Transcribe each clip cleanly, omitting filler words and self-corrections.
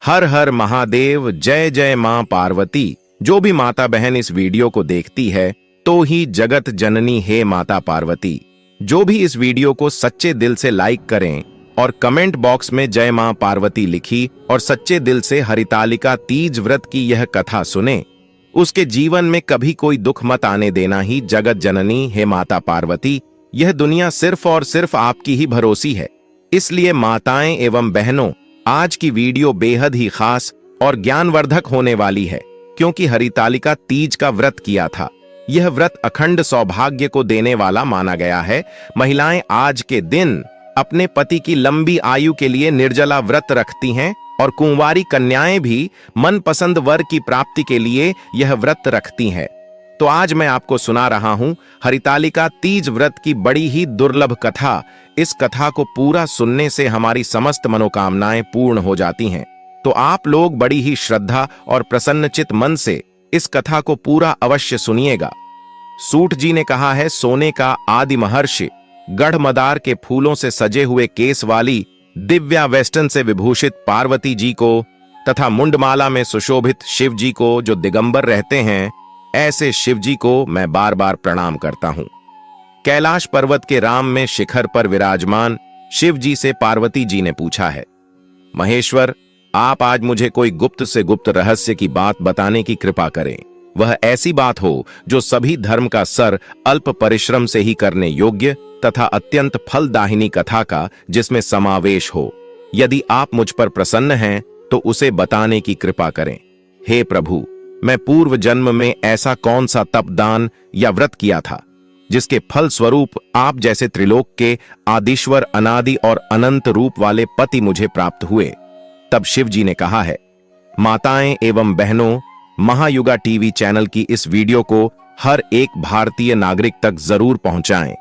हर हर महादेव, जय जय मां पार्वती। जो भी माता बहन इस वीडियो को देखती है तो ही जगत जननी है माता पार्वती। जो भी इस वीडियो को सच्चे दिल से लाइक करें और कमेंट बॉक्स में जय मां पार्वती लिखी और सच्चे दिल से हरितालिका तीज व्रत की यह कथा सुने, उसके जीवन में कभी कोई दुख मत आने देना ही जगत जननी है माता पार्वती। यह दुनिया सिर्फ और सिर्फ आपकी ही भरोसी है। इसलिए माताएं एवं बहनों, आज की वीडियो बेहद ही खास और ज्ञानवर्धक होने वाली है, क्योंकि हरितालिका तीज का व्रत किया था। यह व्रत अखंड सौभाग्य को देने वाला माना गया है। महिलाएं आज के दिन अपने पति की लंबी आयु के लिए निर्जला व्रत रखती हैं और कुंवारी कन्याएं भी मनपसंद वर की प्राप्ति के लिए यह व्रत रखती हैं। तो आज मैं आपको सुना रहा हूं हरितालिका तीज व्रत की बड़ी ही दुर्लभ कथा। इस कथा को पूरा सुनने से हमारी समस्त मनोकामनाएं पूर्ण हो जाती हैं। तो आप लोग बड़ी ही श्रद्धा और प्रसन्नचित मन से इस कथा को पूरा अवश्य सुनिएगा। सूट जी ने कहा है, सोने का आदि महर्षि गढ़ मदार के फूलों से सजे हुए केस वाली दिव्या वेस्टन से विभूषित पार्वती जी को तथा मुंडमाला में सुशोभित शिव जी को, जो दिगंबर रहते हैं, ऐसे शिव जी को मैं बार बार प्रणाम करता हूं। कैलाश पर्वत के राम में शिखर पर विराजमान शिव जी से पार्वती जी ने पूछा है, महेश्वर, आप आज मुझे कोई गुप्त से गुप्त रहस्य की बात बताने की कृपा करें। वह ऐसी बात हो जो सभी धर्म का सर अल्प परिश्रम से ही करने योग्य तथा अत्यंत फलदायिनी कथा का जिसमें समावेश हो। यदि आप मुझ पर प्रसन्न हैं तो उसे बताने की कृपा करें। हे प्रभु, मैं पूर्व जन्म में ऐसा कौन सा तप, दान या व्रत किया था जिसके फल स्वरूप आप जैसे त्रिलोक के आदिश्वर, अनादि और अनंत रूप वाले पति मुझे प्राप्त हुए। तब शिव जी ने कहा है, माताएं एवं बहनों, महायुगा टीवी चैनल की इस वीडियो को हर एक भारतीय नागरिक तक जरूर पहुंचाएं,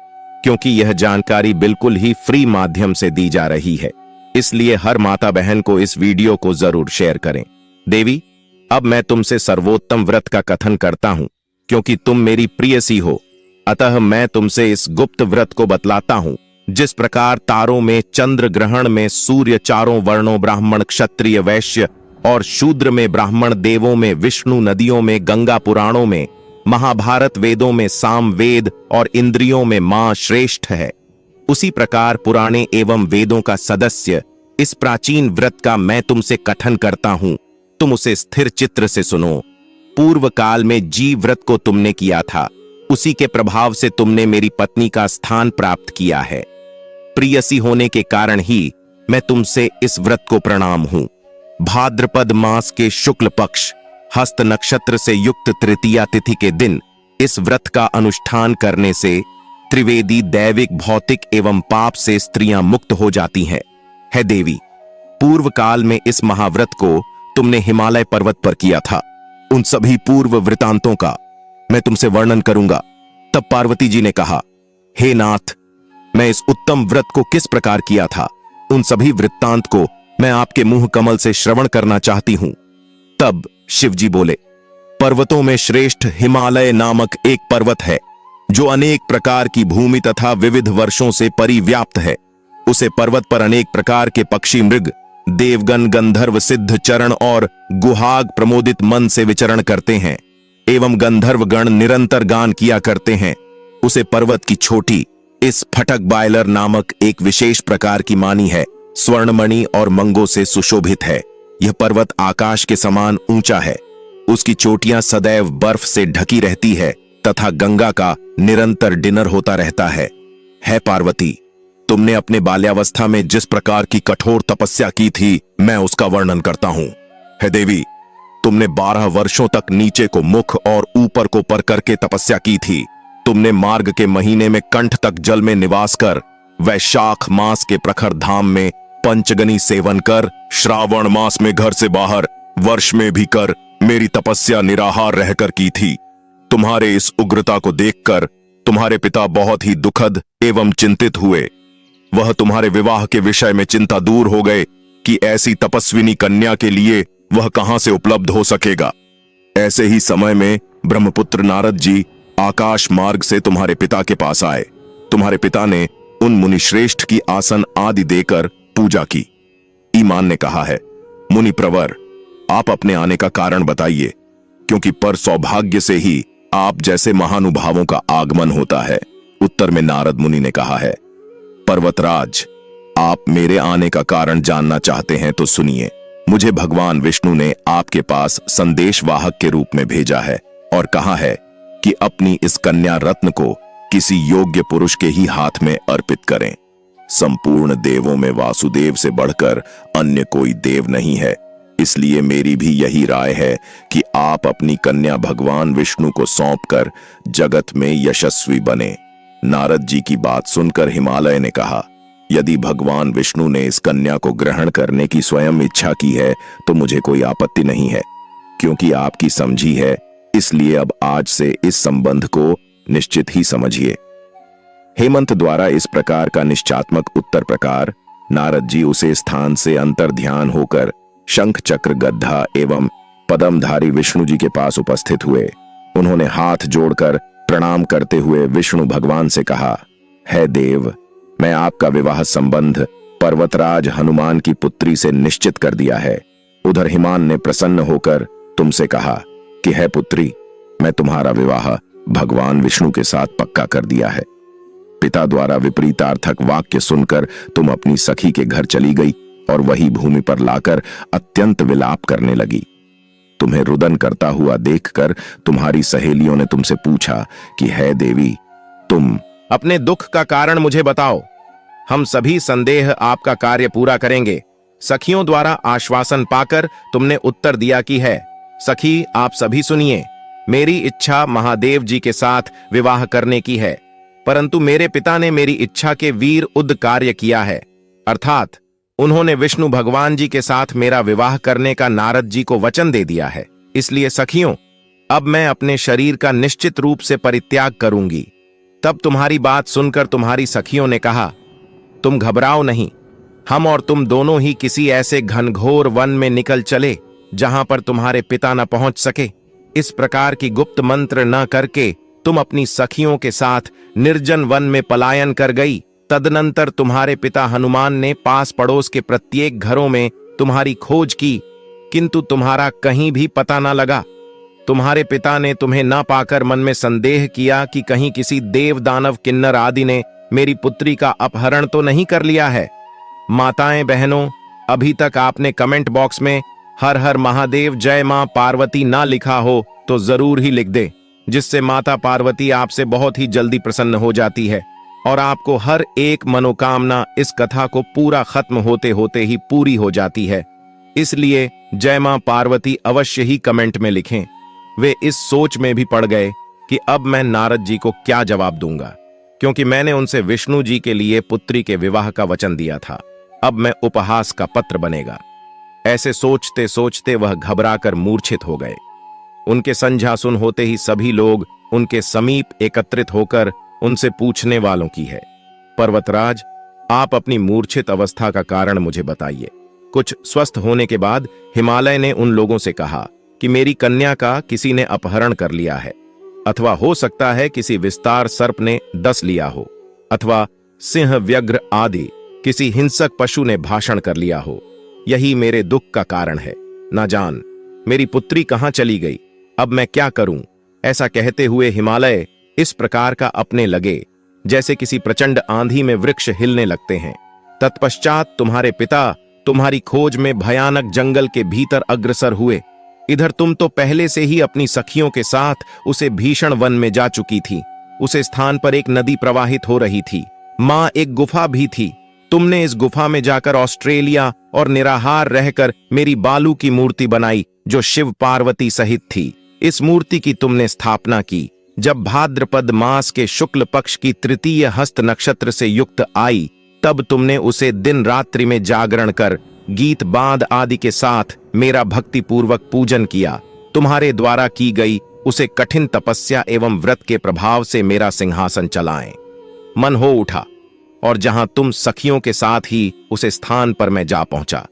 क्योंकि यह जानकारी बिल्कुल ही फ्री माध्यम से दी जा रही है। इसलिए हर माता बहन को इस वीडियो को जरूर शेयर करें। देवी, अब मैं तुमसे सर्वोत्तम व्रत का कथन करता हूं, क्योंकि तुम मेरी प्रियसी हो। अतः मैं तुमसे इस गुप्त व्रत को बतलाता हूं। जिस प्रकार तारों में, चंद्र ग्रहण में सूर्य, चारों वर्णों ब्राह्मण, क्षत्रिय, वैश्य और शूद्र में ब्राह्मण, देवों में विष्णु, नदियों में गंगा, पुराणों में महाभारत, वेदों में साम वेद और इंद्रियों में मां श्रेष्ठ है, उसी प्रकार पुराणे एवं वेदों का सदस्य इस प्राचीन व्रत का मैं तुमसे कथन करता हूं। तुम उसे स्थिर चित्र से सुनो। पूर्व काल में जी व्रत को तुमने किया था, उसी के प्रभाव से तुमने मेरी पत्नी का स्थान प्राप्त किया है। प्रियसी होने के कारण ही मैं तुमसे इस व्रत को प्रणाम हूं। भाद्रपद मास के शुक्ल पक्ष हस्त नक्षत्र से युक्त तृतीया तिथि के दिन इस व्रत का अनुष्ठान करने से त्रिवेदी, दैविक, भौतिक एवं पाप से स्त्रियां मुक्त हो जाती हैं। है देवी, पूर्व काल में इस महाव्रत को तुमने हिमालय पर्वत पर किया था। उन सभी पूर्व वृतांतों का मैं तुमसे वर्णन करूंगा। तब पार्वती जी ने कहा, हे नाथ, मैं इस उत्तम व्रत को किस प्रकार किया था, उन सभी वृत्तांत को मैं आपके मुंह कमल से श्रवण करना चाहती हूं। तब शिव जी बोले, पर्वतों में श्रेष्ठ हिमालय नामक एक पर्वत है, जो अनेक प्रकार की भूमि तथा विविध वर्षों से परिव्याप्त है। उसे पर्वत पर अनेक प्रकार के पक्षी, मृग, देवगण, गंधर्व, सिद्ध, चरण और गुहाग प्रमोदित मन से विचरण करते हैं एवं गंधर्व गण निरंतर गान किया करते हैं। उसे पर्वत की छोटी इस फटक बायलर नामक एक विशेष प्रकार की मानी है, स्वर्णमणि और मंगों से सुशोभित है। यह पर्वत आकाश के समान ऊंचा है। उसकी चोटियां सदैव बर्फ से ढकी रहती है तथा गंगा का निरंतर डिनर होता रहता है। पार्वती, तुमने अपने बाल्यावस्था में जिस प्रकार की कठोर तपस्या की थी, मैं उसका वर्णन करता हूं। है देवी, तुमने 12 वर्षों तक नीचे को मुख और ऊपर को पर करके तपस्या की थी। तुमने मार्ग के महीने में कंठ तक जल में निवास कर, वैशाख मास के प्रखर धाम में पंचगनी सेवन कर, श्रावण मास में घर से बाहर, वर्ष में भी कर, मेरी तपस्या निराहार रहकर की थी। तुम्हारे इस उग्रता को देखकर तुम्हारे पिता बहुत ही दुखद एवं चिंतित हुए। वह तुम्हारे विवाह के विषय में चिंता दूर हो गए कि ऐसी तपस्विनी कन्या के लिए वह कहां से उपलब्ध हो सकेगा। ऐसे ही समय में ब्रह्मपुत्र नारद जी आकाश मार्ग से तुम्हारे पिता के पास आए। तुम्हारे पिता ने उन मुनिश्रेष्ठ की आसन आदि देकर पूजा की। ईमान ने कहा है, मुनि प्रवर, आप अपने आने का कारण बताइए, क्योंकि पर सौभाग्य से ही आप जैसे महानुभावों का आगमन होता है। उत्तर में नारद मुनि ने कहा है, पर्वतराज, आप मेरे आने का कारण जानना चाहते हैं तो सुनिए। मुझे भगवान विष्णु ने आपके पास संदेशवाहक के रूप में भेजा है और कहा है कि अपनी इस कन्या रत्न को किसी योग्य पुरुष के ही हाथ में अर्पित करें। संपूर्ण देवों में वासुदेव से बढ़कर अन्य कोई देव नहीं है, इसलिए मेरी भी यही राय है कि आप अपनी कन्या भगवान विष्णु को सौंपकर जगत में यशस्वी बने। नारद जी की बात सुनकर हिमालय ने कहा, यदि भगवान विष्णु ने इस कन्या को ग्रहण करने की स्वयं इच्छा की है तो मुझे कोई आपत्ति नहीं है, क्योंकि आपकी समझी है, इसलिए अब आज से इस संबंध को निश्चित ही समझिए। हेमंत द्वारा इस प्रकार का निश्चात्मक उत्तर प्रकार नारद जी उसे स्थान से अंतर्ध्यान होकर शंख चक्र गद्धा एवं पद्मधारी विष्णु जी के पास उपस्थित हुए। उन्होंने हाथ जोड़कर प्रणाम करते हुए विष्णु भगवान से कहा, है देव, मैं आपका विवाह संबंध पर्वतराज हनुमान की पुत्री से निश्चित कर दिया है। उधर हिमान ने प्रसन्न होकर तुमसे कहा कि है पुत्री, मैं तुम्हारा विवाह भगवान विष्णु के साथ पक्का कर दिया है। पिता द्वारा विपरीतार्थक वाक्य सुनकर तुम अपनी सखी के घर चली गई और वही भूमि पर लाकर अत्यंत विलाप करने लगी। तुम्हें रुदन करता हुआ देखकर तुम्हारी सहेलियों ने तुमसे पूछा कि है देवी, तुम अपने दुख का कारण मुझे बताओ, हम सभी संदेह आपका कार्य पूरा करेंगे। सखियों द्वारा आश्वासन पाकर तुमने उत्तर दिया कि है। सखी, आप सभी सुनिए, मेरी इच्छा महादेव जी के साथ विवाह करने की है, परंतु मेरे पिता ने मेरी इच्छा के वीर उद्द कार्य किया है, अर्थात उन्होंने विष्णु भगवान जी के साथ मेरा विवाह करने का नारद जी को वचन दे दिया है। इसलिए सखियों, अब मैं अपने शरीर का निश्चित रूप से परित्याग करूंगी। तब तुम्हारी बात सुनकर तुम्हारी सखियों ने कहा, तुम घबराओ नहीं, हम और तुम दोनों ही किसी ऐसे घनघोर वन में निकल चले जहां पर तुम्हारे पिता न पहुंच सके। इस प्रकार की गुप्त मंत्र न करके तुम अपनी सखियों के साथ निर्जन वन में पलायन कर गई। तदनंतर तुम्हारे पिता हनुमान ने पास पड़ोस के प्रत्येक घरों में तुम्हारी खोज की, किंतु तुम्हारा कहीं भी पता न लगा। तुम्हारे पिता ने तुम्हें न पाकर मन में संदेह किया कि कहीं किसी देव दानव किन्नर आदि ने मेरी पुत्री का अपहरण तो नहीं कर लिया है। माताएं बहनों, अभी तक आपने कमेंट बॉक्स में हर हर महादेव जय मां पार्वती ना लिखा हो तो जरूर ही लिख दे, जिससे माता पार्वती आपसे बहुत ही जल्दी प्रसन्न हो जाती है और आपको हर एक मनोकामना इस कथा को पूरा खत्म होते होते ही पूरी हो जाती है। इसलिए जय मां पार्वती अवश्य ही कमेंट में लिखें। वे इस सोच में भी पड़ गए कि अब मैं नारद जी को क्या जवाब दूंगा, क्योंकि मैंने उनसे विष्णु जी के लिए पुत्री के विवाह का वचन दिया था। अब मैं उपहास का पत्र बनेगा। ऐसे सोचते सोचते वह घबराकर मूर्छित हो गए। उनके संध्यासुन होते ही सभी लोग उनके समीप एकत्रित होकर उनसे पूछने वालों की है, पर्वतराज, आप अपनी मूर्छित अवस्था का कारण मुझे बताइए। कुछ स्वस्थ होने के बाद हिमालय ने उन लोगों से कहा कि मेरी कन्या का किसी ने अपहरण कर लिया है, अथवा हो सकता है किसी विस्तार सर्प ने डस लिया हो, अथवा सिंह व्यग्र आदि किसी हिंसक पशु ने भाषण कर लिया हो। यही मेरे दुख का कारण है। ना जान मेरी पुत्री कहां चली गई, अब मैं क्या करूं। ऐसा कहते हुए हिमालय इस प्रकार का अपने लगे जैसे किसी प्रचंड आंधी में वृक्ष हिलने लगते हैं। तत्पश्चात तुम्हारे पिता तुम्हारी खोज में भयानक जंगल के भीतर अग्रसर हुए। इधर तुम तो पहले से ही अपनी सखियों के साथ उसे भीषण वन में जा चुकी थी। उस स्थान पर एक नदी प्रवाहित हो रही थी। मां एक गुफा भी थी। तुमने इस गुफा में जाकर ऑस्ट्रेलिया और निराहार रहकर मेरी बालू की मूर्ति बनाई, जो शिव पार्वती सहित थी। इस मूर्ति की तुमने स्थापना की। जब भाद्रपद मास के शुक्ल पक्ष की तृतीय हस्त नक्षत्र से युक्त आई, तब तुमने उसे दिन रात्रि में जागरण कर गीत बांध आदि के साथ मेरा भक्ति पूर्वक पूजन किया। तुम्हारे द्वारा की गई उसे कठिन तपस्या एवं व्रत के प्रभाव से मेरा सिंहासन चलाएं मन हो उठा, और जहां तुम सखियों के साथ ही उस स्थान पर मैं जा पहुंचा।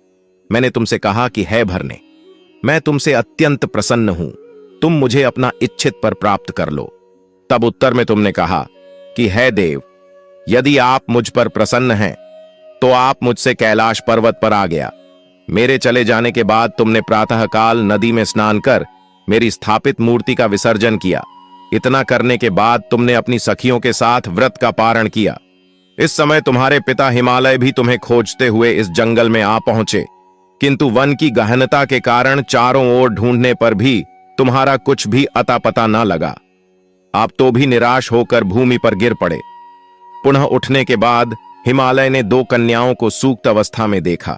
मैंने तुमसे कहा कि है भरने, मैं तुमसे अत्यंत प्रसन्न हूं, तुम मुझे अपना इच्छित पर प्राप्त कर लो। तब उत्तर में तुमने कहा कि है देव, यदि आप मुझ पर प्रसन्न हैं तो आप मुझसे कैलाश पर्वत पर आ गया। मेरे चले जाने के बाद तुमने प्रातःकाल नदी में स्नान कर मेरी स्थापित मूर्ति का विसर्जन किया। इतना करने के बाद तुमने अपनी सखियों के साथ व्रत का पारण किया। इस समय तुम्हारे पिता हिमालय भी तुम्हें खोजते हुए इस जंगल में आ पहुंचे, किंतु वन की गहनता के कारण चारों ओर ढूंढने पर भी तुम्हारा कुछ भी अता पता न लगा। आप तो भी निराश होकर भूमि पर गिर पड़े। पुनः उठने के बाद हिमालय ने 2 कन्याओं को सूक्त अवस्था में देखा।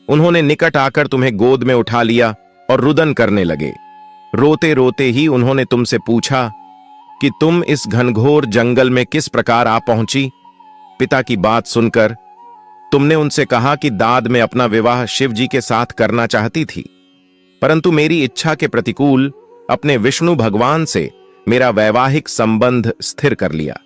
उन्होंने निकट आकर तुम्हें गोद में उठा लिया और रुदन करने लगे। रोते रोते ही उन्होंने तुमसे पूछा कि तुम इस घनघोर जंगल में किस प्रकार आ पहुंची। पिता की बात सुनकर तुमने उनसे कहा कि दाद में अपना विवाह शिव जी के साथ करना चाहती थी, परंतु मेरी इच्छा के प्रतिकूल अपने विष्णु भगवान से मेरा वैवाहिक संबंध स्थिर कर लिया।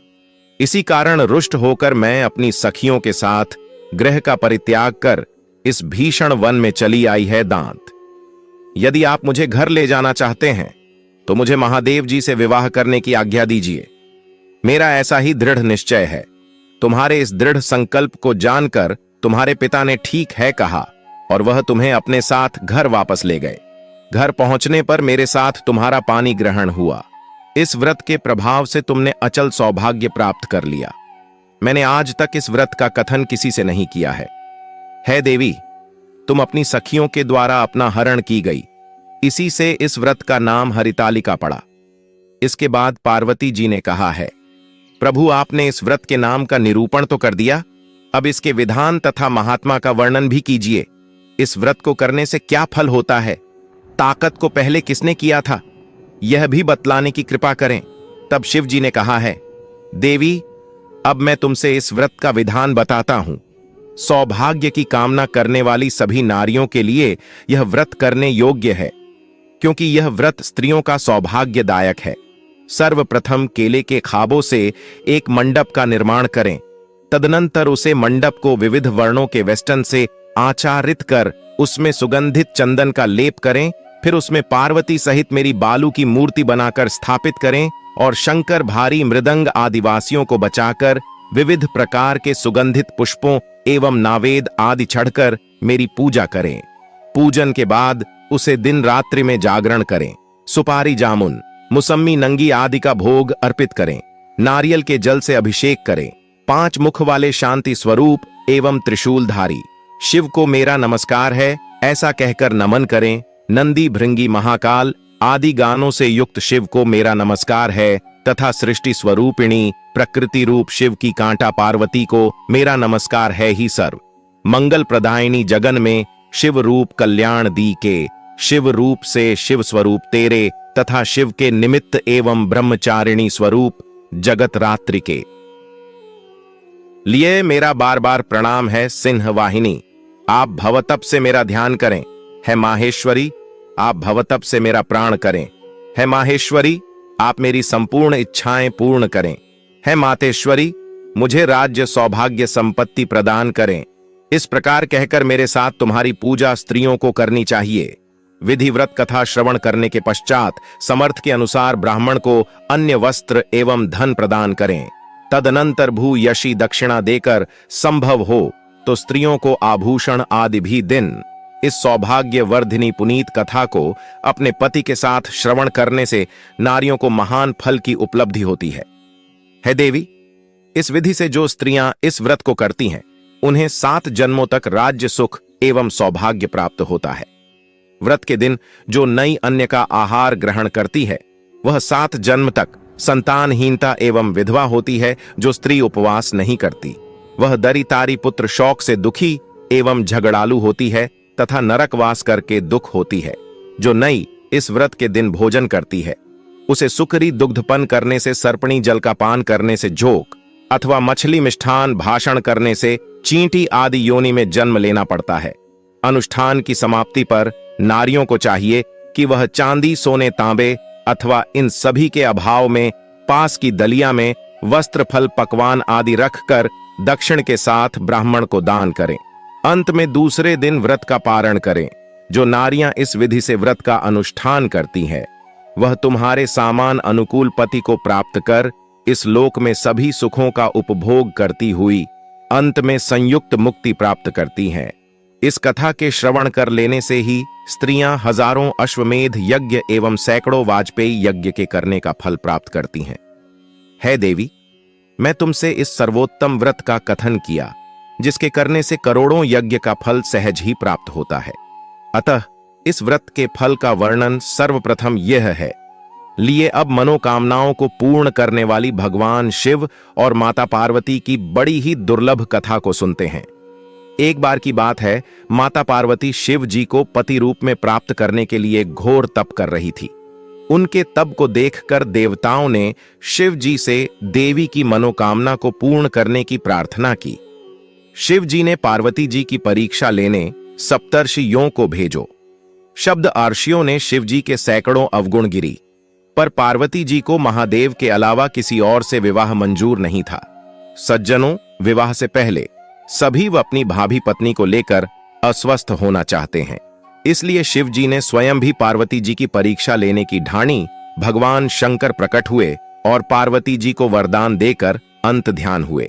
इसी कारण रुष्ट होकर मैं अपनी सखियों के साथ गृह का परित्याग कर इस भीषण वन में चली आई है दांत। यदि आप मुझे घर ले जाना चाहते हैं तो मुझे महादेव जी से विवाह करने की आज्ञा दीजिए। मेरा ऐसा ही दृढ़ निश्चय है। तुम्हारे इस दृढ़ संकल्प को जानकर तुम्हारे पिता ने ठीक है कहा और वह तुम्हें अपने साथ घर वापस ले गए। घर पहुंचने पर मेरे साथ तुम्हारा पानी ग्रहण हुआ। इस व्रत के प्रभाव से तुमने अचल सौभाग्य प्राप्त कर लिया। मैंने आज तक इस व्रत का कथन किसी से नहीं किया है देवी, तुम अपनी सखियों के द्वारा अपना हरण की गई, इसी से इस व्रत का नाम हरितालिका पड़ा। इसके बाद पार्वती जी ने कहा है, प्रभु आपने इस व्रत के नाम का निरूपण तो कर दिया, अब इसके विधान तथा महात्मा का वर्णन भी कीजिए। इस व्रत को करने से क्या फल होता है, ताकत को पहले किसने किया था, यह भी बतलाने की कृपा करें। तब शिव जी ने कहा है, देवी अब मैं तुमसे इस व्रत का विधान बताता हूं। सौभाग्य की कामना करने वाली सभी नारियों के लिए यह व्रत करने योग्य है, क्योंकि यह व्रत स्त्रियों का सौभाग्यदायक है। सर्वप्रथम केले के खाबों से एक मंडप का निर्माण करें। तदनंतर उसे मंडप को विविध वर्णों के वेस्टन से आचारित कर उसमें सुगंधित चंदन का लेप करें। फिर उसमें पार्वती सहित मेरी बालू की मूर्ति बनाकर स्थापित करें और शंकर भारी मृदंग आदिवासियों को बचाकर विविध प्रकार के सुगंधित पुष्पों एवं नावेद आदि चढ़कर मेरी पूजा करें। पूजन के बाद उसे दिन रात्रि में जागरण करें। सुपारी जामुन मुसम्मी नंगी आदि का भोग अर्पित करें। नारियल के जल से अभिषेक करें। 5 मुख वाले शांति स्वरूप एवं त्रिशूलधारी शिव को मेरा नमस्कार है ऐसा कहकर नमन करें। नंदी भृंगी महाकाल आदि गानों से युक्त शिव को मेरा नमस्कार है तथा सृष्टि स्वरूपिणी प्रकृति रूप शिव की कांटा पार्वती को मेरा नमस्कार है ही सर्व। मंगल प्रदायिनी जगन में शिव रूप कल्याण दी के, शिव रूप से शिव स्वरूप तेरे तथा शिव के निमित्त एवं ब्रह्मचारिणी स्वरूप जगत रात्रि के लिए मेरा बार बार प्रणाम है। सिंह वाहिनी आप भवतप से मेरा ध्यान करें। है माहेश्वरी आप भवतप से मेरा प्राण करें। है माहेश्वरी आप मेरी संपूर्ण इच्छाएं पूर्ण करें। है मातेश्वरी मुझे राज्य सौभाग्य संपत्ति प्रदान करें। इस प्रकार कहकर मेरे साथ तुम्हारी पूजा स्त्रियों को करनी चाहिए। विधिव्रत कथा श्रवण करने के पश्चात समर्थ के अनुसार ब्राह्मण को अन्य वस्त्र एवं धन प्रदान करें। तदनंतर भू यशी दक्षिणा देकर संभव हो तो स्त्रियों को आभूषण आदि भी दिन। इस सौभाग्य वर्धिनी पुनीत कथा को अपने पति के साथ श्रवण करने से नारियों को महान फल की उपलब्धि होती है देवी, इस विधि से जो स्त्रियां इस व्रत को करती हैं उन्हें 7 जन्मों तक राज्य सुख एवं सौभाग्य प्राप्त होता है। व्रत के दिन जो नई अन्न का आहार ग्रहण करती है वह 7 जन्म तक संतानहीनता एवं विधवा होती है। जो स्त्री उपवास नहीं करती वह दरितारी पुत्र शौक से दुखी एवं झगड़ालू होती है तथा नरकवास करके दुख होती है। जो नई इस व्रत के दिन भोजन करती है उसे सुकरी दुग्धपन करने से, सर्पणी जल का पान करने से जोक अथवा मछली मिष्ठान भाषण करने से चींटी आदि योनि में जन्म लेना पड़ता है। अनुष्ठान की समाप्ति पर नारियों को चाहिए कि वह चांदी सोने तांबे अथवा इन सभी के अभाव में पास की दलिया में वस्त्र फल पकवान आदि रखकर दक्षिण के साथ ब्राह्मण को दान करें। अंत में दूसरे दिन व्रत का पारण करें। जो नारियां इस विधि से व्रत का अनुष्ठान करती हैं वह तुम्हारे सामान अनुकूल पति को प्राप्त कर इस लोक में सभी सुखों का उपभोग करती हुई अंत में संयुक्त मुक्ति प्राप्त करती हैं। इस कथा के श्रवण कर लेने से ही स्त्रियां हजारों अश्वमेध यज्ञ एवं सैकड़ों वाजपेयी यज्ञ के करने का फल प्राप्त करती हैं। है देवी, मैं तुमसे इस सर्वोत्तम व्रत का कथन किया जिसके करने से करोड़ों यज्ञ का फल सहज ही प्राप्त होता है। अतः इस व्रत के फल का वर्णन सर्वप्रथम यह है। लिए अब मनोकामनाओं को पूर्ण करने वाली भगवान शिव और माता पार्वती की बड़ी ही दुर्लभ कथा को सुनते हैं। एक बार की बात है, माता पार्वती शिव जी को पति रूप में प्राप्त करने के लिए घोर तप कर रही थी। उनके तप को देखकर देवताओं ने शिव जी से देवी की मनोकामना को पूर्ण करने की प्रार्थना की। शिव जी ने पार्वती जी की परीक्षा लेने सप्तर्षियों को भेजो। शब्द आर्षियों ने शिव जी के सैकड़ों अवगुण गिरी, पर पार्वती जी को महादेव के अलावा किसी और से विवाह मंजूर नहीं था। सज्जनों, विवाह से पहले सभी व अपनी भाभी पत्नी को लेकर अस्वस्थ होना चाहते हैं। इसलिए शिव जी ने स्वयं भी पार्वती जी की परीक्षा लेने की ठानी। भगवान शंकर प्रकट हुए और पार्वती जी को वरदान देकर अंत ध्यान हुए।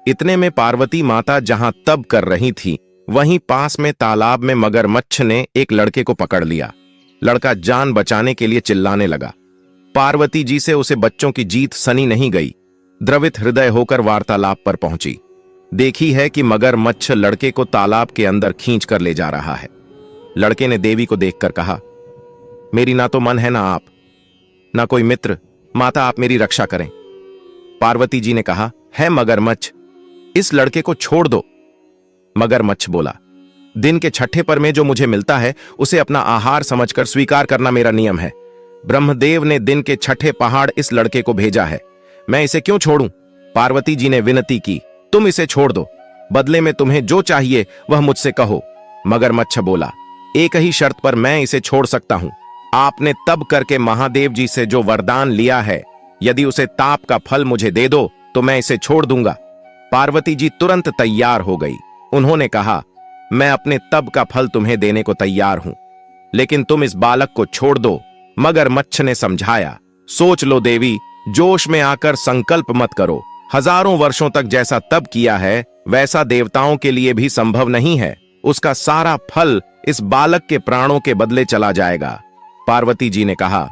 इतने में पार्वती माता जहां तप कर रही थी, वहीं पास में तालाब में मगरमच्छ ने एक लड़के को पकड़ लिया। लड़का जान बचाने के लिए चिल्लाने लगा। पार्वती जी से उसे बच्चों की जीत सनी नहीं गई। द्रवित हृदय होकर वार्तालाप पर पहुंची। देखी है कि मगरमच्छ लड़के को तालाब के अंदर खींच कर ले जा रहा है। लड़के ने देवी को देखकर कहा, मेरी ना तो मन है ना आप, ना कोई मित्र, माता आप मेरी रक्षा करें। पार्वती जी ने कहा, है मगरमच्छ, इस लड़के को छोड़ दो। मगरमच्छ बोला, दिन के छठे पर में जो मुझे मिलता है उसे अपना आहार समझकर स्वीकार करना मेरा नियम है। ब्रह्मदेव ने दिन के छठे पहाड़ इस लड़के को भेजा है, मैं इसे क्यों छोड़ूं? पार्वती जी ने विनती की, तुम इसे छोड़ दो, बदले में तुम्हें जो चाहिए वह मुझसे कहो। मगरमच्छ बोला, एक ही शर्त पर मैं इसे छोड़ सकता हूं। आपने तब करके महादेव जी से जो वरदान लिया है, यदि उसे ताप का फल मुझे दे दो तो मैं इसे छोड़ दूंगा। पार्वती जी तुरंत तैयार हो गई। उन्होंने कहा, मैं अपने तप का फल तुम्हें देने को तैयार हूं, लेकिन तुम इस बालक को छोड़ दो। मगरमच्छ ने समझाया, सोच लो देवी, जोश में आकर संकल्प मत करो। हजारों वर्षों तक जैसा तप किया है वैसा देवताओं के लिए भी संभव नहीं है। उसका सारा फल इस बालक के प्राणों के बदले चला जाएगा। पार्वती जी ने कहा,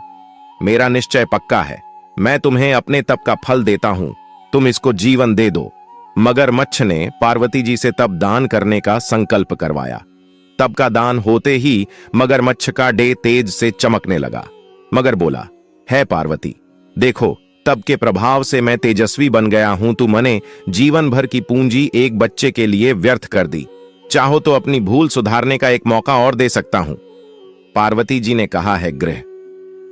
मेरा निश्चय पक्का है, मैं तुम्हें अपने तप का फल देता हूं, तुम इसको जीवन दे दो। मगरमच्छ ने पार्वती जी से तप दान करने का संकल्प करवाया। तप का दान होते ही मगरमच्छ का डे तेज से चमकने लगा। मगर बोला, है पार्वती, देखो तप के प्रभाव से मैं तेजस्वी बन गया हूं। तू मने जीवन भर की पूंजी एक बच्चे के लिए व्यर्थ कर दी। चाहो तो अपनी भूल सुधारने का एक मौका और दे सकता हूं। पार्वती जी ने कहा है गृह,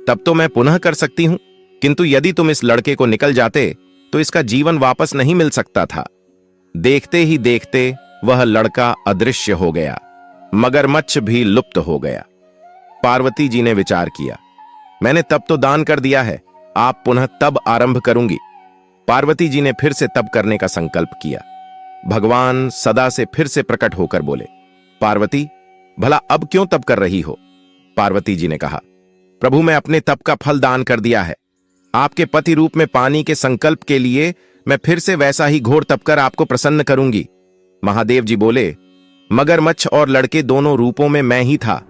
तब तो मैं पुनः कर सकती हूं, किंतु यदि तुम इस लड़के को निकल जाते तो इसका जीवन वापस नहीं मिल सकता था। देखते ही देखते वह लड़का अदृश्य हो गया। मगरमच्छ भी लुप्त हो गया। पार्वती जी ने विचार किया, मैंने तब तो दान कर दिया है, आप पुनः तब आरंभ करूंगी। पार्वती जी ने फिर से तप करने का संकल्प किया। भगवान सदा से फिर से प्रकट होकर बोले, पार्वती, भला अब क्यों तप कर रही हो? पार्वती जी ने कहा, प्रभु मैं अपने तप का फल दान कर दिया है। आपके पति रूप में पानी के संकल्प के लिए मैं फिर से वैसा ही घोर तप कर आपको प्रसन्न करूंगी। महादेव जी बोले, मगरमच्छ और लड़के दोनों रूपों में मैं ही था।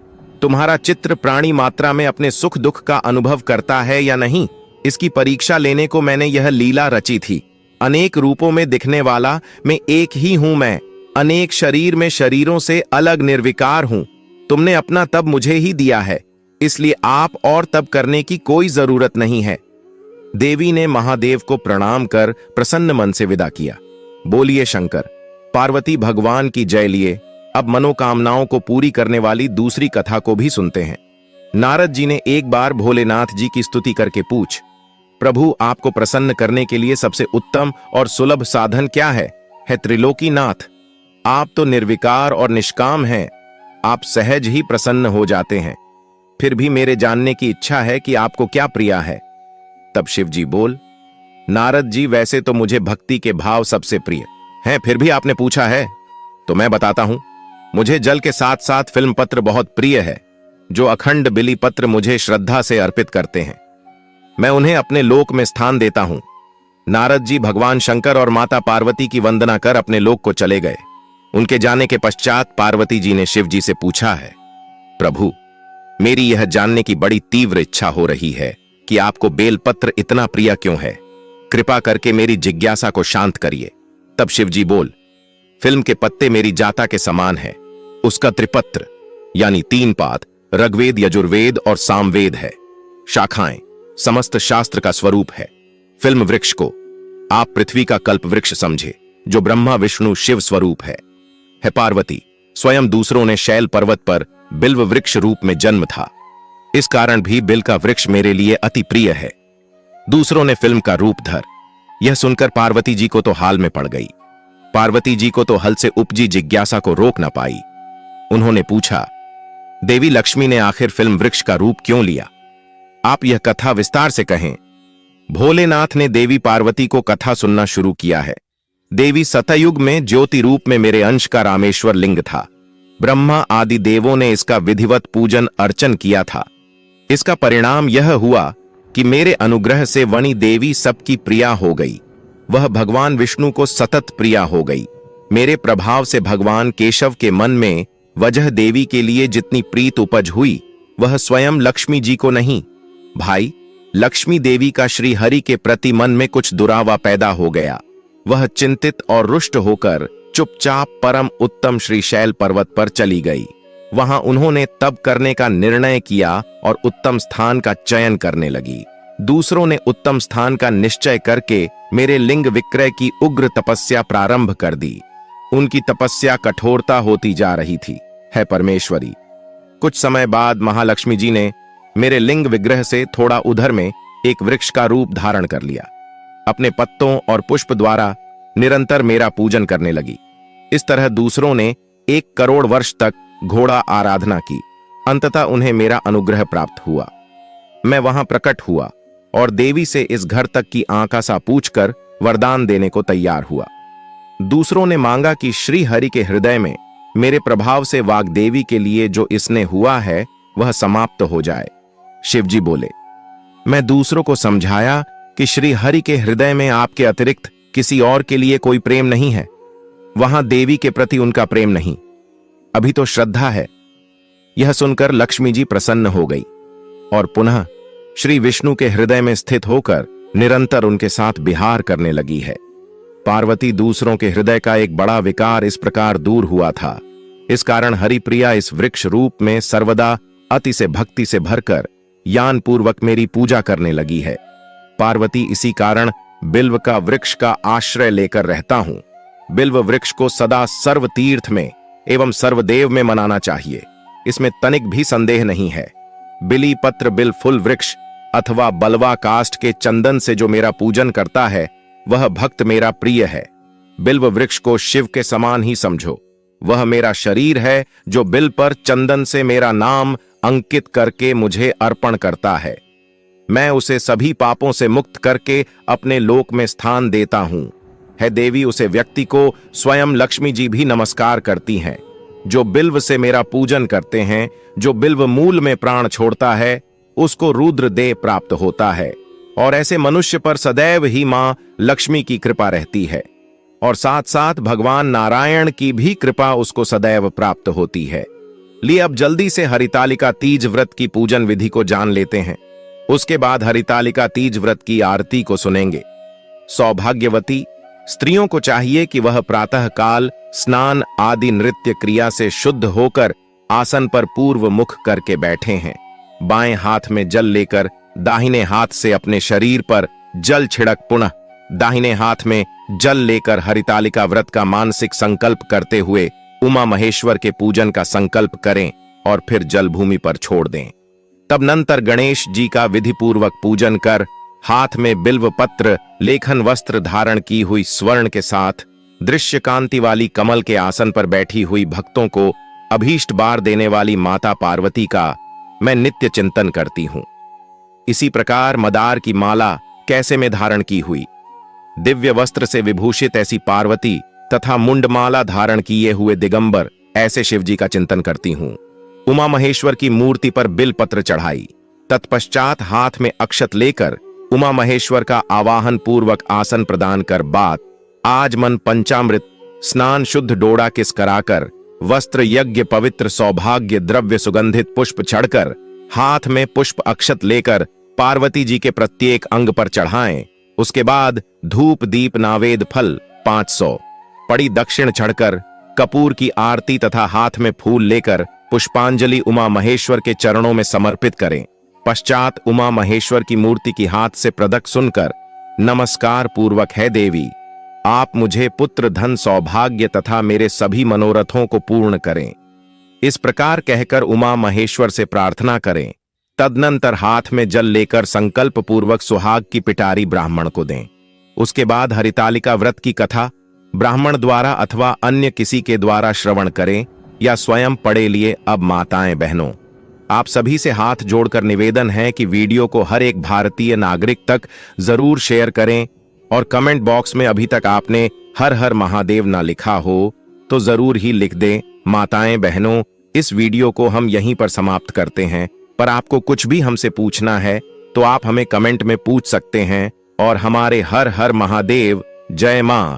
तुम्हारा चित्र प्राणी मात्रा में अपने सुख दुख का अनुभव करता है या नहीं, इसकी परीक्षा लेने को मैंने यह लीला रची थी। अनेक रूपों में दिखने वाला मैं एक ही हूं। मैं अनेक शरीर में शरीरों से अलग निर्विकार हूं। तुमने अपना तप मुझे ही दिया है, इसलिए आप और तप करने की कोई जरूरत नहीं है। देवी ने महादेव को प्रणाम कर प्रसन्न मन से विदा किया। बोलिए शंकर। पार्वती भगवान की जय लिए अब मनोकामनाओं को पूरी करने वाली दूसरी कथा को भी सुनते हैं। नारद जी ने एक बार भोलेनाथ जी की स्तुति करके पूछ, प्रभु आपको प्रसन्न करने के लिए सबसे उत्तम और सुलभ साधन क्या है? त्रिलोकीनाथ, आप तो निर्विकार और निष्काम हैं, आप सहज ही प्रसन्न हो जाते हैं। फिर भी मेरे जानने की इच्छा है कि आपको क्या प्रिया है। तब शिव जी बोल, नारद जी वैसे तो मुझे भक्ति के भाव सबसे प्रिय हैं, फिर भी आपने पूछा है तो मैं बताता हूं। मुझे जल के साथ साथ फिल्म पत्र बहुत प्रिय है, जो अखंड बिली पत्र मुझे श्रद्धा से अर्पित करते हैं। मैं उन्हें अपने लोक में स्थान देता हूं। नारद जी भगवान शंकर और माता पार्वती की वंदना कर अपने लोक को चले गए। उनके जाने के पश्चात पार्वती जी ने शिव जी से पूछा है, प्रभु, मेरी यह जानने की बड़ी तीव्र इच्छा हो रही है कि आपको बेलपत्र इतना प्रिय क्यों है। कृपा करके मेरी जिज्ञासा को शांत करिए। तब शिव जी बोल, फिल्म के पत्ते मेरी जाता के समान है। उसका त्रिपत्र यानी 3 पात ऋग्वेद, यजुर्वेद और सामवेद है। शाखाएं समस्त शास्त्र का स्वरूप है। फिल्म वृक्ष को आप पृथ्वी का कल्प वृक्ष समझे, जो ब्रह्मा विष्णु शिव स्वरूप है पार्वती, स्वयं दूसरों ने शैल पर्वत पर बिल्व वृक्ष रूप में जन्म था। इस कारण भी बिल का वृक्ष मेरे लिए अति प्रिय है। दूसरों ने फिल्म का रूप धर। यह सुनकर पार्वती जी को तो हाल में पड़ गई। पार्वती जी को तो हल से उपजी जिज्ञासा को रोक न पाई। उन्होंने पूछा, देवी लक्ष्मी ने आखिर फिल्म वृक्ष का रूप क्यों लिया? आप यह कथा विस्तार से कहें। भोलेनाथ ने देवी पार्वती को कथा सुनना शुरू किया है। देवी सतयुग में ज्योति रूप में मेरे अंश का रामेश्वर लिंग था। ब्रह्मा आदि देवों ने इसका विधिवत पूजन अर्चन किया था। इसका परिणाम यह हुआ कि मेरे अनुग्रह से वणी देवी सबकी प्रिया हो गई। वह भगवान विष्णु को सतत प्रिया हो गई। मेरे प्रभाव से भगवान केशव के मन में वजह देवी के लिए जितनी प्रीत उपज हुई, वह स्वयं लक्ष्मी जी को नहीं। भाई, लक्ष्मी देवी का श्री हरि के प्रति मन में कुछ दुरावा पैदा हो गया। वह चिंतित और रुष्ट होकर चुपचाप परम उत्तम श्रीशैल पर्वत पर चली गई। वहां उन्होंने तप करने का निर्णय किया और उत्तम स्थान का चयन करने लगी। दूसरों ने उत्तम स्थान का निश्चय करके मेरे लिंग विक्रय की उग्र तपस्या प्रारंभ कर दी। उनकी तपस्या कठोरता होती जा रही थी। है परमेश्वरी, कुछ समय बाद महालक्ष्मी जी ने मेरे लिंग विग्रह से थोड़ा उधर में एक वृक्ष का रूप धारण कर लिया। अपने पत्तों और पुष्प द्वारा निरंतर मेरा पूजन करने लगी। इस तरह दूसरों ने 1 करोड़ वर्ष तक घोड़ा आराधना की। अंततः उन्हें मेरा अनुग्रह प्राप्त हुआ। मैं वहां प्रकट हुआ और देवी से इस घर तक की आंका पूछकर वरदान देने को तैयार हुआ। दूसरों ने मांगा कि श्री हरि के हृदय में मेरे प्रभाव से वाग्देवी के लिए जो इसने हुआ है वह समाप्त हो जाए। शिवजी बोले, मैं दूसरों को समझाया कि श्री हरि के हृदय में आपके अतिरिक्त किसी और के लिए कोई प्रेम नहीं है। वहां देवी के प्रति उनका प्रेम नहीं, अभी तो श्रद्धा है। यह सुनकर लक्ष्मी जी प्रसन्न हो गई और पुनः श्री विष्णु के हृदय में स्थित होकर निरंतर उनके साथ विहार करने लगी है। पार्वती दूसरों के हृदय का एक बड़ा विकार इस प्रकार दूर हुआ था। इस कारण हरिप्रिया इस वृक्ष रूप में सर्वदा अति से भक्ति से भरकर यान पूर्वक मेरी पूजा करने लगी है। पार्वती, इसी कारण बिल्व का वृक्ष का आश्रय लेकर रहता हूं। बिल्व वृक्ष को सदा सर्व तीर्थ में एवं सर्वदेव में मनाना चाहिए, इसमें तनिक भी संदेह नहीं है। बिली पत्र बिल फुल वृक्ष अथवा बलवा काष्ठ के चंदन से जो मेरा पूजन करता है वह भक्त मेरा प्रिय है। बिल्व वृक्ष को शिव के समान ही समझो। वह मेरा शरीर है जो बिल पर चंदन से मेरा नाम अंकित करके मुझे अर्पण करता है। मैं उसे सभी पापों से मुक्त करके अपने लोक में स्थान देता हूं। है देवी, उसे व्यक्ति को स्वयं लक्ष्मी जी भी नमस्कार करती हैं। जो बिल्व से मेरा पूजन करते हैं, जो बिल्व मूल में प्राण छोड़ता है, उसको रुद्र देह प्राप्त होता है। और ऐसे मनुष्य पर सदैव ही मां लक्ष्मी की कृपा रहती है और साथ साथ भगवान नारायण की भी कृपा उसको सदैव प्राप्त होती है। लिए अब जल्दी से हरितालिका तीज व्रत की पूजन विधि को जान लेते हैं। उसके बाद हरितालिका तीज व्रत की आरती को सुनेंगे। सौभाग्यवती स्त्रियों को चाहिए कि वह प्रातः काल स्नान आदि नृत्य क्रिया से शुद्ध होकर आसन पर पूर्व मुख करके बैठे हैं। बाएं हाथ में जल लेकर दाहिने हाथ से अपने शरीर पर जल छिड़क पुनः दाहिने हाथ में जल लेकर हरितालिका व्रत का मानसिक संकल्प करते हुए उमा महेश्वर के पूजन का संकल्प करें और फिर जल भूमि पर छोड़ दें। तब नंतर गणेश जी का विधि पूर्वक पूजन कर हाथ में बिल्व पत्र लेखन वस्त्र धारण की हुई स्वर्ण के साथ दृश्य कांति वाली कमल के आसन पर बैठी हुई भक्तों को अभीष्ट बार देने वाली माता पार्वती का मैं नित्य चिंतन करती हूं। इसी प्रकार मदार की माला कैसे में धारण की हुई, दिव्य वस्त्र से विभूषित ऐसी पार्वती तथा मुंडमाला धारण किए हुए दिगंबर ऐसे शिवजी का चिंतन करती हूं। उमा महेश्वर की मूर्ति पर बिल पत्र चढ़ाई, तत्पश्चात हाथ में अक्षत लेकर उमा महेश्वर का आवाहन पूर्वक आसन प्रदान कर बात आज मन पंचामृत स्नान शुद्ध डोड़ा किस कराकर, वस्त्र यज्ञ पवित्र सौभाग्य द्रव्य सुगंधित पुष्प चढ़कर, हाथ में पुष्प अक्षत लेकर पार्वती जी के प्रत्येक अंग पर चढ़ाएं। उसके बाद धूप दीप नावेद फल 500 पड़ी दक्षिण चढ़कर, कपूर की आरती तथा हाथ में फूल लेकर पुष्पांजलि उमा महेश्वर के चरणों में समर्पित करें। पश्चात उमा महेश्वर की मूर्ति की हाथ से प्रदक सुनकर, नमस्कार पूर्वक है देवी, आप मुझे पुत्र धन सौभाग्य तथा मेरे सभी मनोरथों को पूर्ण करें। इस प्रकार कहकर उमा महेश्वर से प्रार्थना करें। तदनंतर हाथ में जल लेकर संकल्प पूर्वक सुहाग की पिटारी ब्राह्मण को दें। उसके बाद हरितालिका व्रत की कथा ब्राह्मण द्वारा अथवा अन्य किसी के द्वारा श्रवण करें या स्वयं पढ़े लिए। अब माताएं बहनों, आप सभी से हाथ जोड़कर निवेदन है कि वीडियो को हर एक भारतीय नागरिक तक जरूर शेयर करें और कमेंट बॉक्स में अभी तक आपने हर हर महादेव ना लिखा हो तो जरूर ही लिख दें। माताएं बहनों, इस वीडियो को हम यहीं पर समाप्त करते हैं, पर आपको कुछ भी हमसे पूछना है तो आप हमें कमेंट में पूछ सकते हैं। और हमारे हर हर महादेव, जय मां।